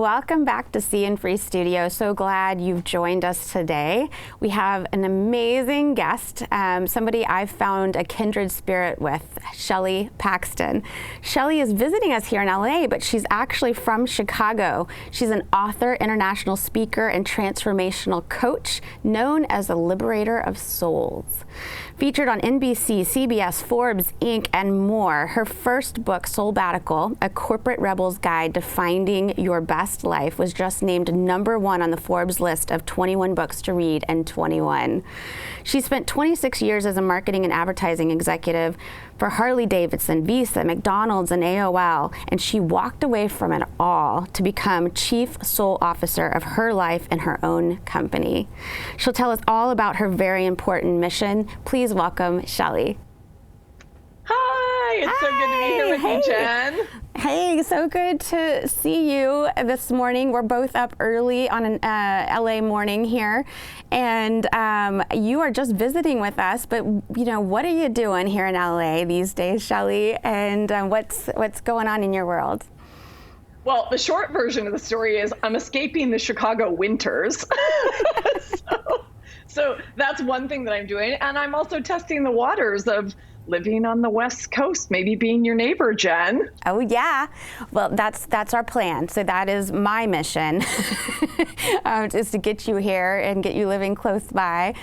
welcome back to See and Free Studio. So glad you've joined us today. We have an amazing guest, somebody I've found a kindred spirit with, Shelley Paxton. Shelley is visiting us here in LA, but she's actually from Chicago. She's an author, international speaker, and transformational coach, known as the liberator of souls. Featured on NBC, CBS, Forbes, Inc., and more, her first book, Soulbbatical, A Corporate Rebel's Guide to Finding Your Best Life, was just named #1 on the Forbes list of 21 books to read in 21. She spent 26 years as a marketing and advertising executive for Harley-Davidson, Visa, McDonald's, and AOL, and she walked away from it all to become Chief Soul Officer of her life and her own company. She'll tell us all about her very important mission. Please welcome Shelley. Hi, it's so good to be here with you, Jen. Hey, so good to see you this morning. We're both up early on an LA morning here, and you are just visiting with us. But you know, what are you doing here in LA these days, Shelley? And what's going on in your world? Well, the short version of the story is I'm escaping the Chicago winters. So that's one thing that I'm doing, and I'm also testing the waters of living on the West Coast, maybe being your neighbor, Jen. Oh yeah, well that's our plan. So that is my mission, is to get you here and get you living close by.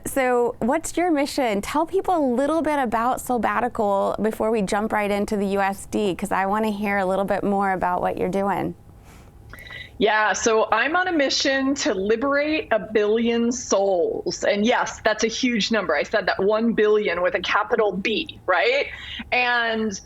So what's your mission? Tell people a little bit about Soulbbatical before we jump right into the USD, because I want to hear a little bit more about what you're doing. Yeah, so I'm on a mission to liberate 1 billion souls. And yes, that's a huge number. I said that 1 billion with a capital B, right? And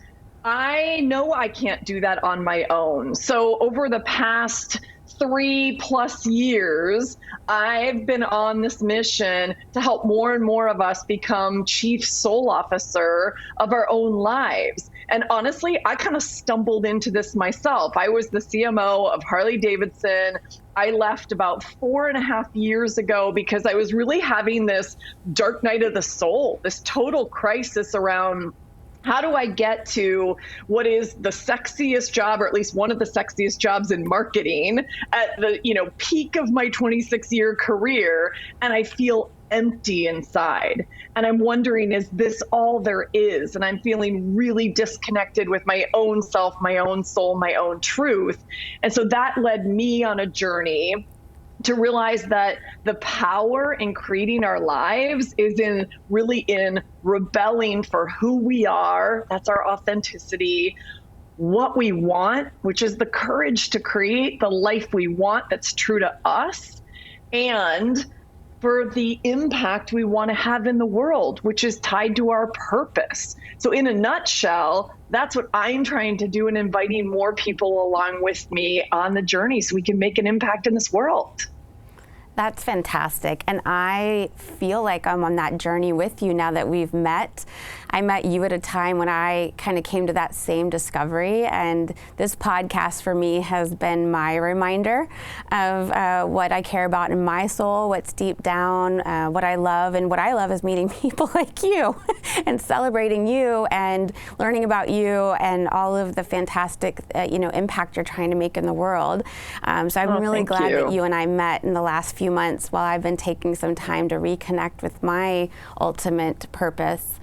I know I can't do that on my own. So over the past 3+ years, I've been on this mission to help more and more of us become chief soul officer of our own lives. And honestly, I kind of stumbled into this myself. I was the CMO of Harley-Davidson. I left about 4.5 years ago because I was really having this dark night of the soul, this total crisis around how do I get to what is the sexiest job, or at least one of the sexiest jobs in marketing at the peak of my 26-year career, and I feel empty inside. And I'm wondering, is this all there is? And I'm feeling really disconnected with my own self, my own soul, my own truth. And so that led me on a journey to realize that the power in creating our lives is really in rebelling for who we are. That's our authenticity. What we want, which is the courage to create the life we want that's true to us, and for the impact we want to have in the world, which is tied to our purpose. So in a nutshell, that's what I'm trying to do, and inviting more people along with me on the journey so we can make an impact in this world. That's fantastic. And I feel like I'm on that journey with you now that we've met. I met you at a time when I kind of came to that same discovery. And this podcast for me has been my reminder of what I care about in my soul, what's deep down, what I love. And what I love is meeting people like you and celebrating you and learning about you and all of the fantastic impact you're trying to make in the world. So I'm really glad that you and I met in the last few months while I've been taking some time to reconnect with my ultimate purpose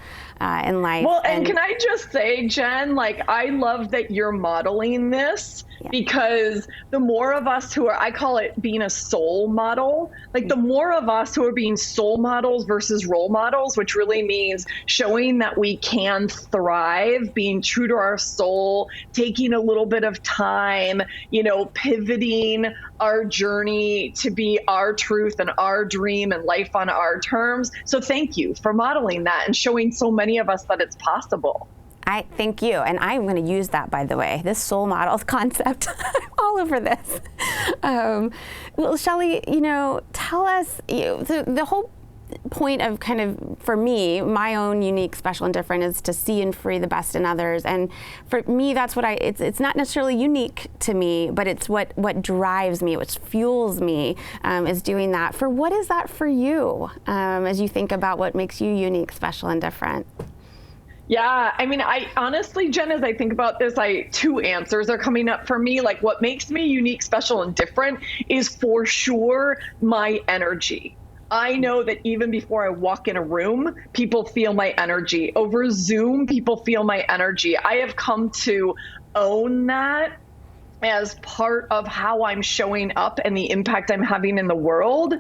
in life. Well, and can I just say, Jen, I love that you're modeling this, because the more of us who are, I call it being a soul model, the more of us who are being soul models versus role models, which really means showing that we can thrive, being true to our soul, taking a little bit of time, pivoting our journey to be our truth and our dream and life on our terms. So thank you for modeling that and showing so many of us that it's possible. I thank you, and I'm going to use that, by the way, this soul model concept. I'm all over this. Well, Shelley, tell us the whole point of kind of, for me, my own unique, special, and different is to see and free the best in others. And for me, that's what it's not necessarily unique to me, but it's what drives me, what fuels me, is doing that. What is that for you, as you think about what makes you unique, special, and different? Yeah, I mean, I honestly, Jen, as I think about this, two answers are coming up for me. Like, what makes me unique, special, and different is for sure my energy. I know that even before I walk in a room, people feel my energy. Over Zoom, people feel my energy. I have come to own that as part of how I'm showing up and the impact I'm having in the world.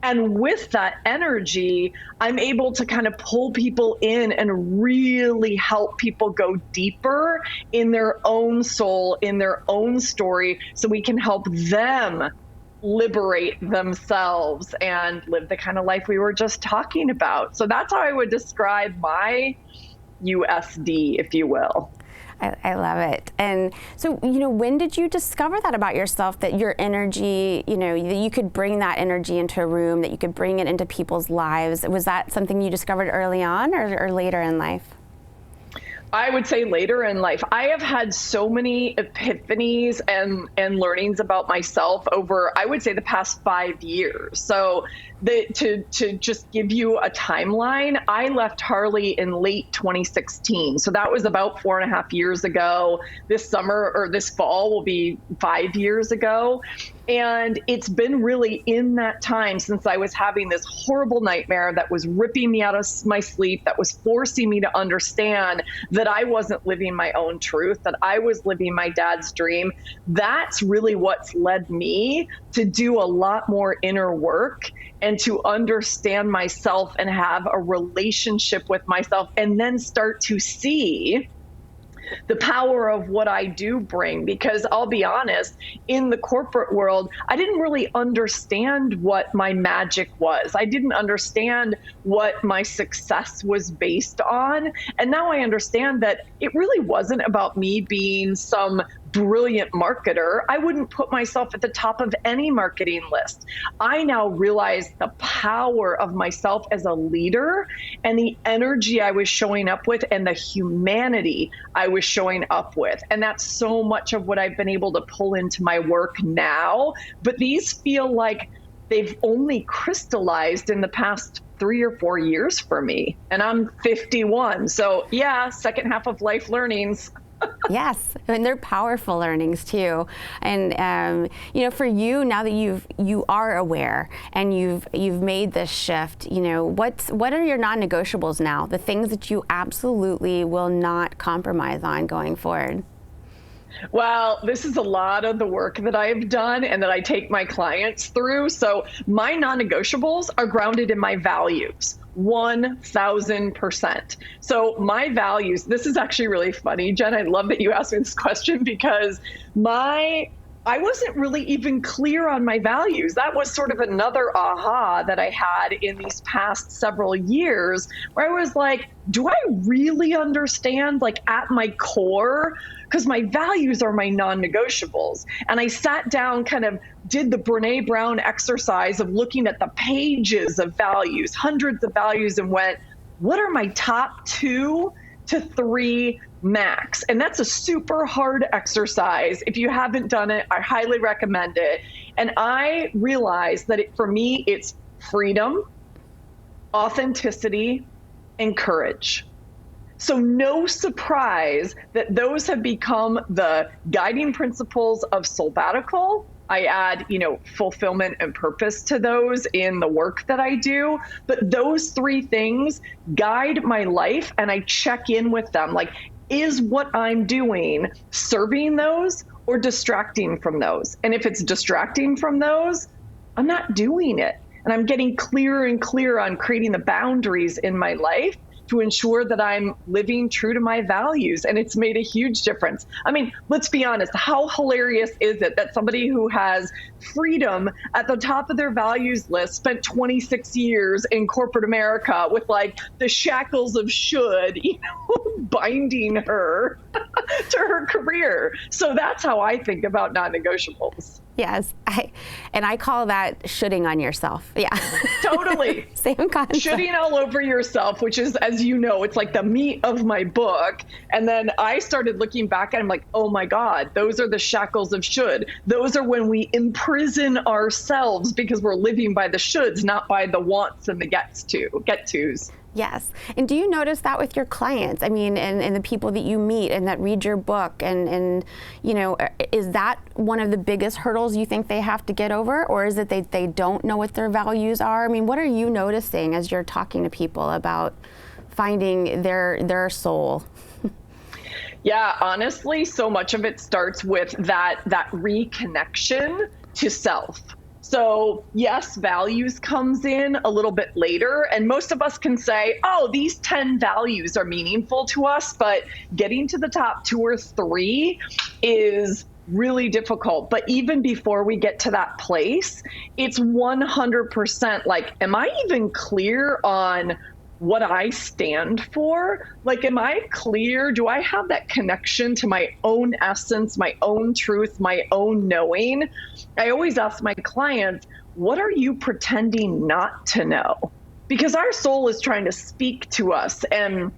And with that energy, I'm able to kind of pull people in and really help people go deeper in their own soul, in their own story, so we can help them liberate themselves and live the kind of life we were just talking about. So that's how I would describe my USD, if you will. I love it. And so, when did you discover that about yourself, that your energy, that you could bring that energy into a room, that you could bring it into people's lives? Was that something you discovered early on or later in life? I would say later in life. I have had so many epiphanies and learnings about myself over, I would say, the past 5 years. So to just give you a timeline, I left Harley in late 2016. So that was about 4.5 years ago. This summer or this fall will be 5 years ago. And it's been really in that time since I was having this horrible nightmare that was ripping me out of my sleep, that was forcing me to understand that I wasn't living my own truth, that I was living my dad's dream. That's really what's led me to do a lot more inner work and to understand myself and have a relationship with myself, and then start to see the power of what I do bring. Because I'll be honest, in the corporate world, I didn't really understand what my magic was. I didn't understand what my success was based on. And now I understand that it really wasn't about me being some brilliant marketer. I wouldn't put myself at the top of any marketing list. I now realize the power of myself as a leader and the energy I was showing up with and the humanity I was showing up with. And that's so much of what I've been able to pull into my work now. But these feel like they've only crystallized in the past 3 or 4 years for me. And I'm 51. So yeah, second half of life learnings. Yes, and they're powerful learnings too. And for you, now that you are aware and you've made this shift, what are your non-negotiables now? The things that you absolutely will not compromise on going forward. Well, this is a lot of the work that I've done and that I take my clients through. So my non-negotiables are grounded in my values. 1000%. So my values, this is actually really funny, Jen. I love that you asked me this question because I wasn't really even clear on my values. That was sort of another aha that I had in these past several years, where I was like, do I really understand, like, at my core? Because my values are my non-negotiables. And I sat down, kind of did the Brene Brown exercise of looking at the pages of values, hundreds of values, and went, what are my top 2 to 3 max? And that's a super hard exercise. If you haven't done it, I highly recommend it. And I realized that for me, it's freedom, authenticity, and courage. So no surprise that those have become the guiding principles of Soulbbatical. I add, fulfillment and purpose to those in the work that I do. But those 3 things guide my life, and I check in with them. Like, is what I'm doing serving those or distracting from those? And if it's distracting from those, I'm not doing it. And I'm getting clearer and clearer on creating the boundaries in my life to ensure that I'm living true to my values. And it's made a huge difference. I mean, let's be honest, how hilarious is it that somebody who has freedom at the top of their values list spent 26 years in corporate America with, like, the shackles of should, binding her to her career. So that's how I think about non-negotiables. Yes, I call that shoulding on yourself. Yeah. Totally. Same concept. Shoulding all over yourself, which is, as you know, it's like the meat of my book. And then I started looking back and I'm like, oh my God, those are the shackles of should. Those are when we imprison ourselves because we're living by the shoulds, not by the wants and the get-tos. Yes. And do you notice that with your clients? I mean, and the people that you meet and that read your book and you know, is that one of the biggest hurdles you think they have to get over? Or is it they don't know what their values are? I mean, what are you noticing as you're talking to people about finding their soul? Yeah, honestly, so much of it starts with that reconnection to self. So yes, values comes in a little bit later, and most of us can say, oh, these 10 values are meaningful to us, but getting to the top 2 or 3 is really difficult. But even before we get to that place, it's 100% like, am I even clear on what I stand for? Like, am I clear? Do I have that connection to my own essence, my own truth, my own knowing? I always ask my clients, what are you pretending not to know? Because our soul is trying to speak to us and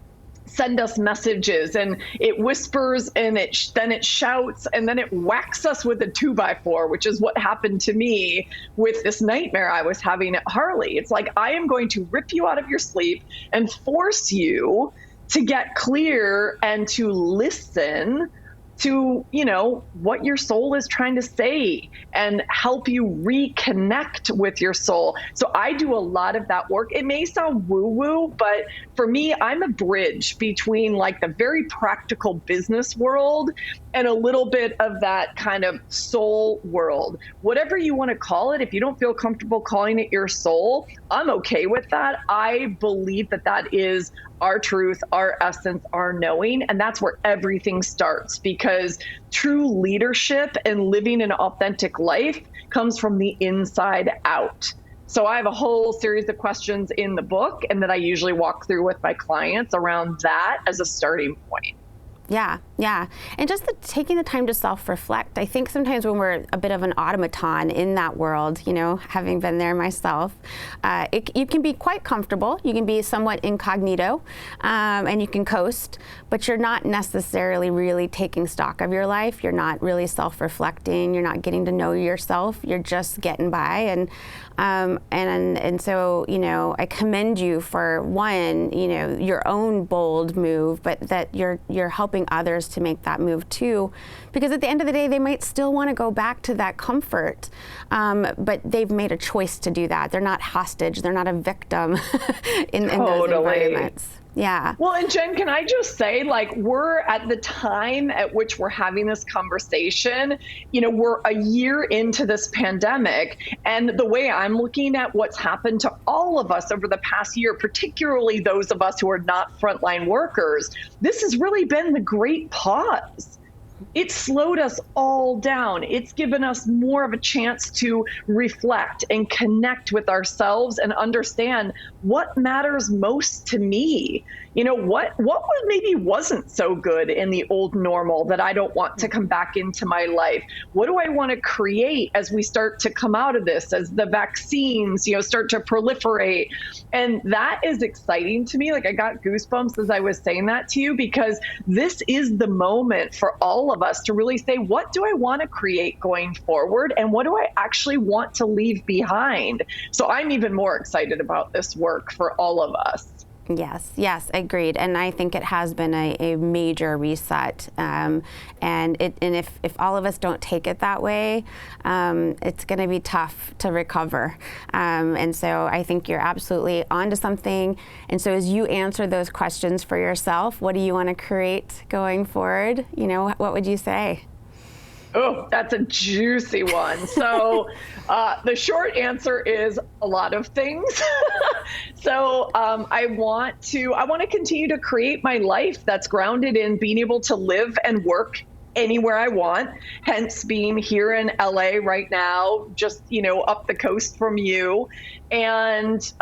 send us messages, and it whispers and then it shouts and then it whacks us with a 2x4, which is what happened to me with this nightmare I was having at Harley. It's like, I am going to rip you out of your sleep and force you to get clear and to listen to, you know, what your soul is trying to say and help you reconnect with your soul. So I do a lot of that work. It may sound woo-woo, but for me, I'm a bridge between like the very practical business world and a little bit of that kind of soul world. Whatever you want to call it, if you don't feel comfortable calling it your soul, I'm okay with that. I believe that that is our truth, our essence, our knowing. And that's where everything starts, because true leadership and living an authentic life comes from the inside out. So I have a whole series of questions in the book, and that I usually walk through with my clients around that as a starting point. Yeah, yeah. And just taking the time to self-reflect. I think sometimes when we're a bit of an automaton in that world, you know, having been there myself, you can be quite comfortable. You can be somewhat incognito, and you can coast, but you're not necessarily really taking stock of your life. You're not really self-reflecting. You're not getting to know yourself. You're just getting by. And so, you know, I commend you for one, you know, your own bold move, but that you're helping others to make that move too, because at the end of the day, they might still want to go back to that comfort, but they've made a choice to do that. They're not hostage. They're not a victim in those environments. Yeah. Well, and Jen, can I just say, like, we're at the time at which we're having this conversation, you know, we're a year into this pandemic. And the way I'm looking at what's happened to all of us over the past year, particularly those of us who are not frontline workers, this has really been the great pause. It slowed us all down. It's given us more of a chance to reflect and connect with ourselves and understand what matters most to me. You know, what maybe wasn't so good in the old normal that I don't want to come back into my life? What do I want to create as we start to come out of this, as the vaccines, you know, start to proliferate? And that is exciting to me. Like, I got goosebumps as I was saying that to you, because this is the moment for all of us to really say, what do I want to create going forward? And what do I actually want to leave behind? So I'm even more excited about this work for all of us. Yes, yes, agreed. And I think it has been a major reset. And if all of us don't take it that way, it's going to be tough to recover. And so I think you're absolutely onto something. And so as you answer those questions for yourself, what do you want to create going forward? You know, what would you say? Oh, that's a juicy one. So the short answer is a lot of things. So I want to continue to create my life that's grounded in being able to live and work anywhere I want, hence being here in LA right now, just, you know, up the coast from you, and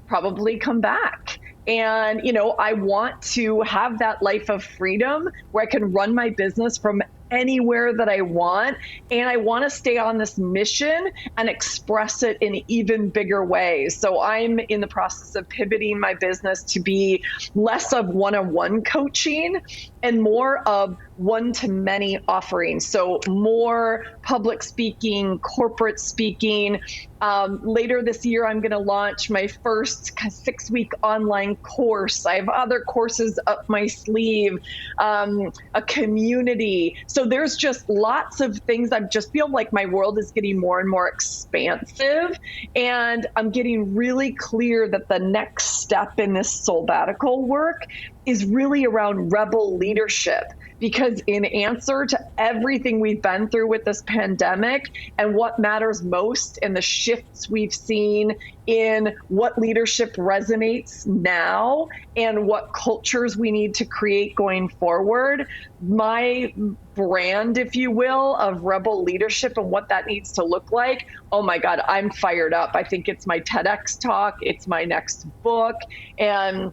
probably come back. And, you know, I want to have that life of freedom where I can run my business from anywhere that I want. And I want to stay on this mission and express it in even bigger ways. So I'm in the process of pivoting my business to be less of one-on-one coaching and more of one-to-many offerings. So more public speaking, corporate speaking. Later this year, I'm going to launch my first 6-week online course. I have other courses up my sleeve, a community. So there's just lots of things. I just feel like my world is getting more and more expansive, and I'm getting really clear that the next step in this Soulbbatical work is really around rebel leadership. Because in answer to everything we've been through with this pandemic and what matters most and the shifts we've seen in what leadership resonates now and what cultures we need to create going forward, my brand, if you will, of rebel leadership and what that needs to look like, oh my God, I'm fired up. I think it's my TEDx talk, it's my next book, and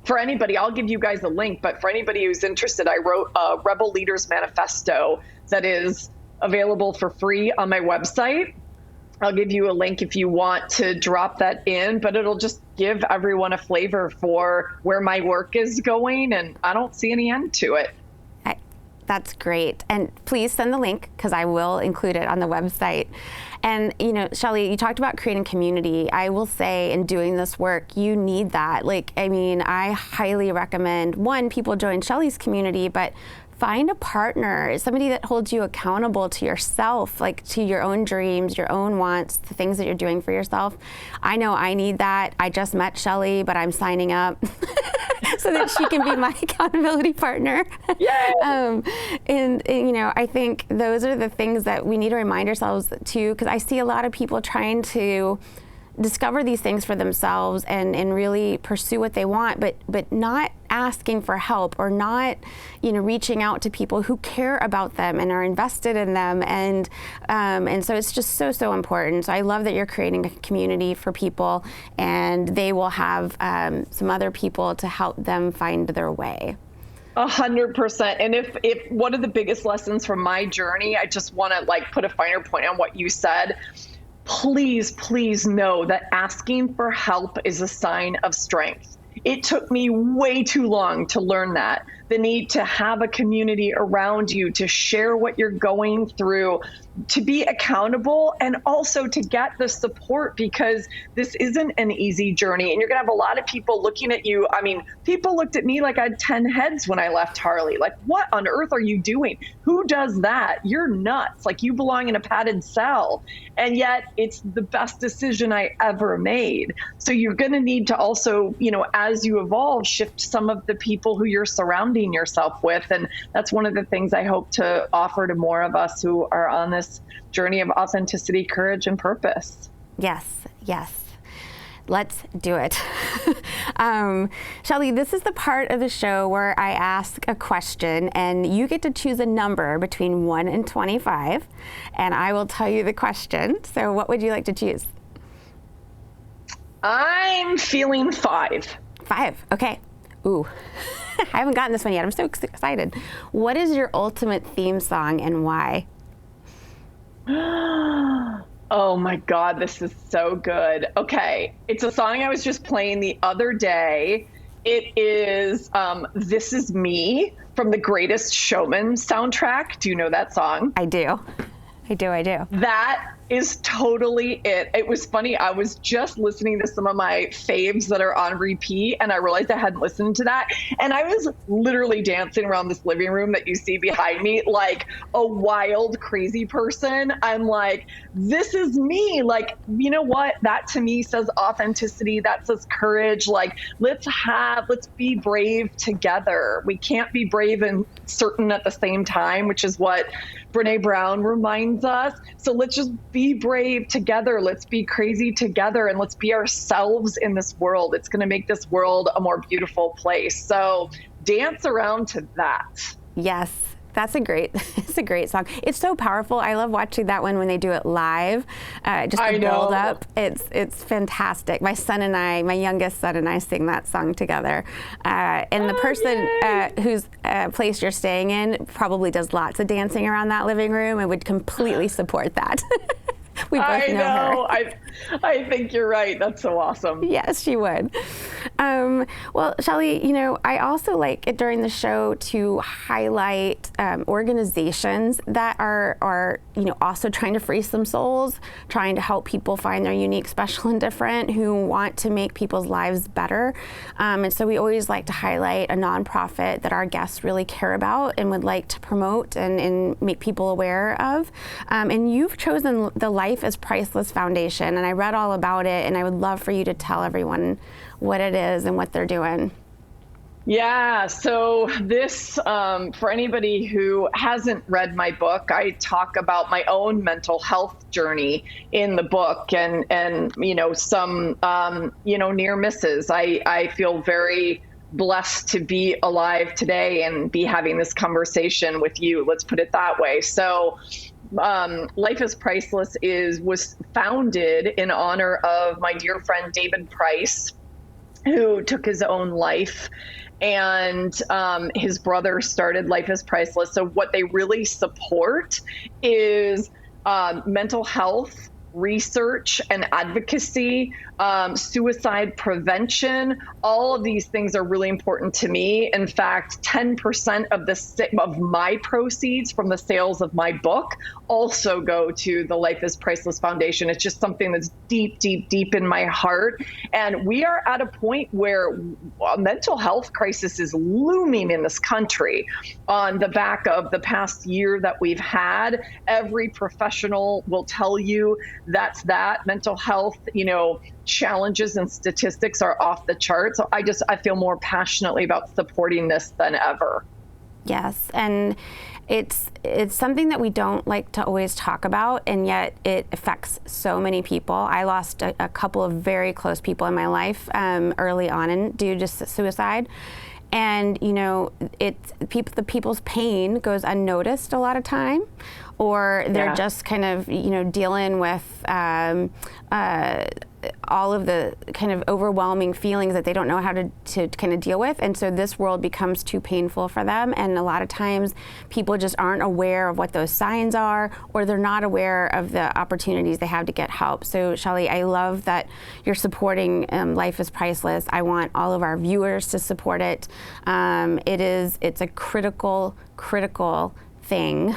for anybody, I'll give you guys a link, but for anybody who's interested, I wrote a Rebel Leaders Manifesto that is available for free on my website. I'll give you a link if you want to drop that in, but it'll just give everyone a flavor for where my work is going, and I don't see any end to it. That's great. And please send the link because I will include it on the website. And, you know, Shelley, you talked about creating community. I will say in doing this work, you need that. Like, I mean, I highly recommend, one, people join Shelleys community, but find a partner, somebody that holds you accountable to yourself, like to your own dreams, your own wants, the things that you're doing for yourself. I know I need that. I just met Shelley, but I'm signing up so that she can be my accountability partner. And, you know, I think those are the things that we need to remind ourselves too, because I see a lot of people trying to discover these things for themselves and really pursue what they want, but not asking for help or not, you know, reaching out to people who care about them and are invested in them, and so it's just so important. So I love that you're creating a community for people, and they will have some other people to help them find their way. 100%. And if one of the biggest lessons from my journey, I just want to like put a finer point on what you said. Please know that asking for help is a sign of strength. It took me way too long to learn that. The need to have a community around you, to share what you're going through, to be accountable, and also to get the support, because this isn't an easy journey. And you're going to have a lot of people looking at you. I mean, people looked at me like I had 10 heads when I left Harley. Like, what on earth are you doing? Who does that? You're nuts. Like, you belong in a padded cell. And yet it's the best decision I ever made. So you're going to need to also, you know, as you evolve, shift some of the people who you're surrounding yourself with. And that's one of the things I hope to offer to more of us who are on this journey of authenticity, courage, and purpose. Yes. Let's do it. Shelley, this is the part of the show where I ask a question and you get to choose a number between 1 and 25, and I will tell you the question. So what would you like to choose? I'm feeling 5. 5, okay. Ooh, I haven't gotten this one yet. I'm so excited. What is your ultimate theme song and why? Oh my God, this is so good. Okay, it's a song I was just playing the other day. It is This Is Me from the Greatest Showman soundtrack. Do you know that song? I do. That is totally it. It was funny. I was just listening to some of my faves that are on repeat, and I realized I hadn't listened to that. And I was literally dancing around this living room that you see behind me like a wild, crazy person. I'm like, this is me. Like, you know what? That to me says authenticity. That says courage. Like, let's be brave together. We can't be brave and certain at the same time, which is what Brene Brown reminds us. So let's just be brave together. Let's be crazy together, and let's be ourselves in this world. It's going to make this world a more beautiful place. So dance around to that. Yes. It's a great song. It's so powerful. I love watching that one when they do it live. Just the build up. It's fantastic. My youngest son and I sing that song together. And the person whose place you're staying in probably does lots of dancing around that living room and would completely support that. We both know her. I think you're right. That's so awesome. Yes, she would. Well, Shelley, I also like it during the show to highlight organizations that are also trying to free some souls, trying to help people find their unique, special, and different, who want to make people's lives better. And so we always like to highlight a nonprofit that our guests really care about and would like to promote and make people aware of. And you've chosen the Life is Priceless Foundation, and I read all about it, and I would love for you to tell everyone what it is and what they're doing. Yeah, so this, for anybody who hasn't read my book, I talk about my own mental health journey in the book, and some near misses. I feel very blessed to be alive today and be having this conversation with you. Let's put it that way. So Life is Priceless was founded in honor of my dear friend David Price, who took his own life, and his brother started Life is Priceless. So what they really support is mental health research and advocacy, suicide prevention. All of these things are really important to me. In fact, 10% of my proceeds from the sales of my book also go to the Life is Priceless Foundation. It's just something that's deep, deep, deep in my heart. And we are at a point where a mental health crisis is looming in this country on the back of the past year that we've had. Every professional will tell you that mental health, challenges and statistics are off the chart. So I feel more passionately about supporting this than ever. Yes, and it's something that we don't like to always talk about, and yet it affects so many people. I lost a couple of very close people in my life early on due to suicide. And the people's pain goes unnoticed a lot of time, or they're just kind of dealing with all of the kind of overwhelming feelings that they don't know how to kind of deal with. And so this world becomes too painful for them. And a lot of times people just aren't aware of what those signs are, or they're not aware of the opportunities they have to get help. So Shelley, I love that you're supporting Life is Priceless. I want all of our viewers to support it. It's a critical thing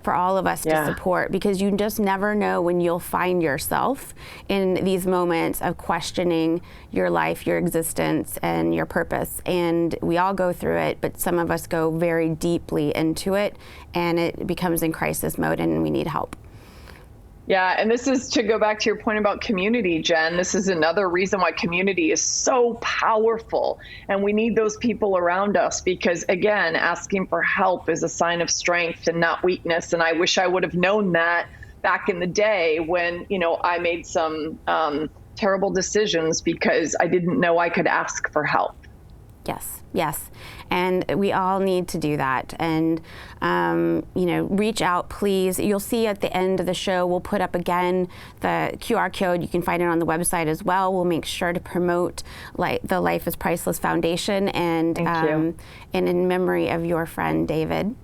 for all of us to support, because you just never know when you'll find yourself in these moments of questioning your life, your existence, and your purpose. And we all go through it, but some of us go very deeply into it, and it becomes in crisis mode, and we need help. Yeah, and this is to go back to your point about community, Jen. This is another reason why community is so powerful. And we need those people around us because, again, asking for help is a sign of strength and not weakness. And I wish I would have known that back in the day when, I made some terrible decisions because I didn't know I could ask for help. Yes. And we all need to do that. And, reach out, please. You'll see at the end of the show, we'll put up again the QR code. You can find it on the website as well. We'll make sure to promote the Life is Priceless Foundation and in memory of your friend, David.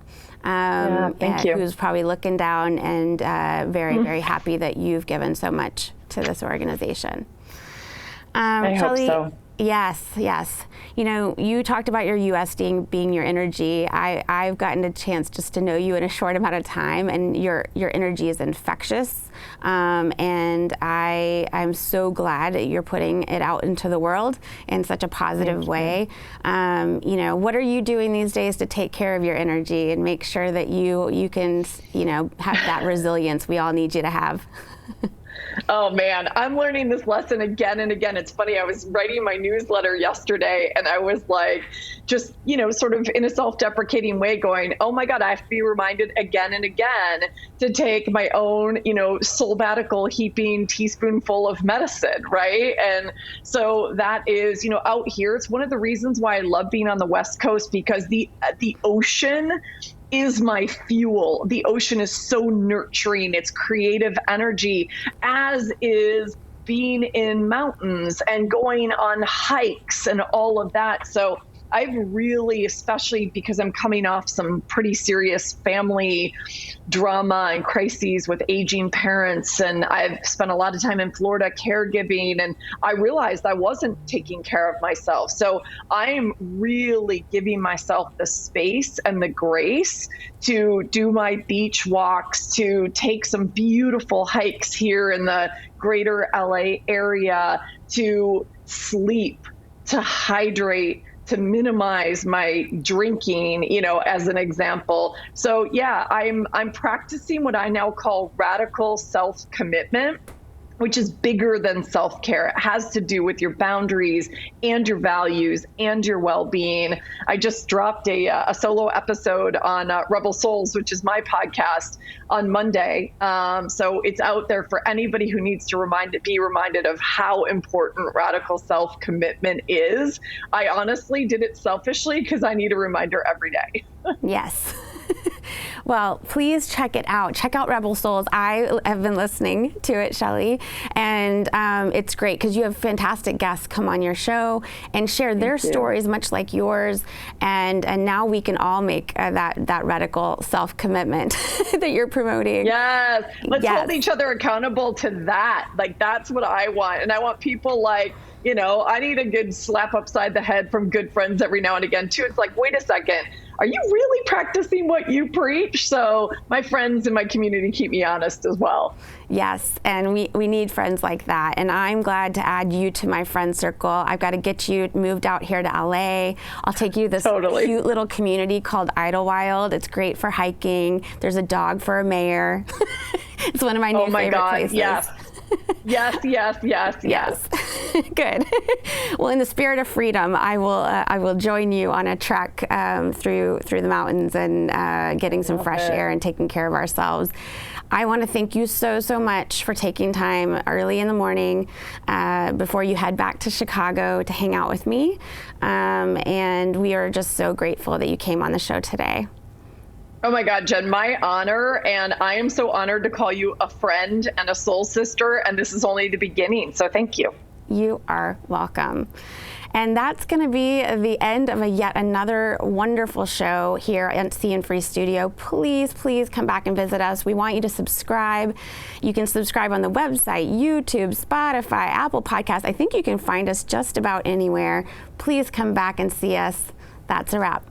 Thank you. Who's probably looking down and very, very happy that you've given so much to this organization. I hope so. Yes. You talked about your USD being your energy. I've gotten a chance just to know you in a short amount of time, and your energy is infectious. And I'm so glad that you're putting it out into the world in such a positive way. What are you doing these days to take care of your energy and make sure that you can, have that resilience we all need you to have? Oh man, I'm learning this lesson again and again. It's funny, I was writing my newsletter yesterday and I was like, just, sort of in a self-deprecating way going, oh my God, I have to be reminded again and again to take my own, Soulbbatical heaping teaspoonful of medicine, right? And so that is, out here, it's one of the reasons why I love being on the West Coast, because the ocean is my fuel. The ocean is so nurturing. It's creative energy, as is being in mountains and going on hikes and all of that. So I've really, especially because I'm coming off some pretty serious family drama and crises with aging parents, and I've spent a lot of time in Florida caregiving, and I realized I wasn't taking care of myself. So I'm really giving myself the space and the grace to do my beach walks, to take some beautiful hikes here in the greater LA area, to sleep, to hydrate, to minimize my drinking, as an example. So yeah, I'm practicing what I now call radical self-commitment, which is bigger than self-care. It has to do with your boundaries and your values and your well-being. I just dropped a solo episode on Rebel Souls, which is my podcast, on Monday. So it's out there for anybody who needs to be reminded of how important radical self-commitment is. I honestly did it selfishly because I need a reminder every day. Yes. Well, please check it out. Check out Rebel Souls. I have been listening to it, Shelley, and it's great because you have fantastic guests come on your show and share their stories, much like yours, and now we can all make that radical self-commitment that you're promoting. Yes, let's hold each other accountable to that. Like, that's what I want, and I want people like, I need a good slap upside the head from good friends every now and again too. It's like, wait a second, are you really practicing what you preach? So my friends in my community keep me honest as well. Yes, and we need friends like that. And I'm glad to add you to my friend circle. I've got to get you moved out here to LA. I'll take you to this cute little community called Idlewild. It's great for hiking. There's a dog for a mayor. It's one of my new favorite places. Yes. Yes. Good. Well, in the spirit of freedom, I will join you on a trek through the mountains and getting some fresh air and taking care of ourselves. I want to thank you so much for taking time early in the morning before you head back to Chicago to hang out with me. And we are just so grateful that you came on the show today. Oh my God, Jen, my honor. And I am so honored to call you a friend and a soul sister. And this is only the beginning. So thank you. You are welcome. And that's going to be the end of yet another wonderful show here at See & Free Studio. Please come back and visit us. We want you to subscribe. You can subscribe on the website, YouTube, Spotify, Apple Podcasts. I think you can find us just about anywhere. Please come back and see us. That's a wrap.